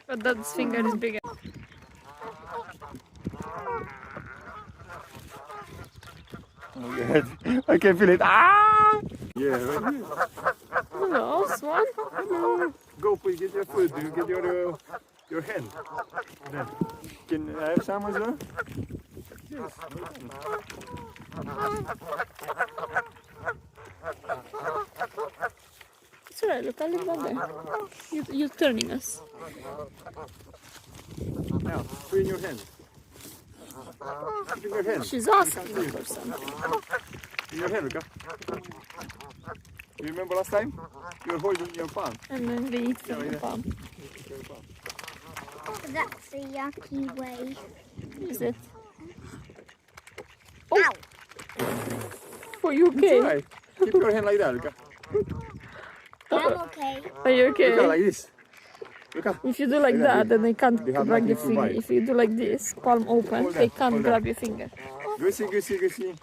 But dad's finger is bigger. Oh, I can feel it. Ah! Yeah, right here. Hello, Swan. Hello. Go please get your food. You get your hand. Then. Can I have some as well? Yes. It's alright, look, I live down there. You're turning us. Now, put in your hand. Put in your hand. She's asking for something. In your hand, Luca. You remember last time? You were holding your palm. And then they eat from the palm. That's a yucky way. Is it? Oh! For you okay? It's alright. Keep your hand like that, Luca. I'm okay. Are you okay? Luca, like this. Luca. If you do like that, then they can't They have grab your nothing to finger. bite. If you do like this, palm open, Hold they that, can't hold grab that. your finger. Go see, go see, go see.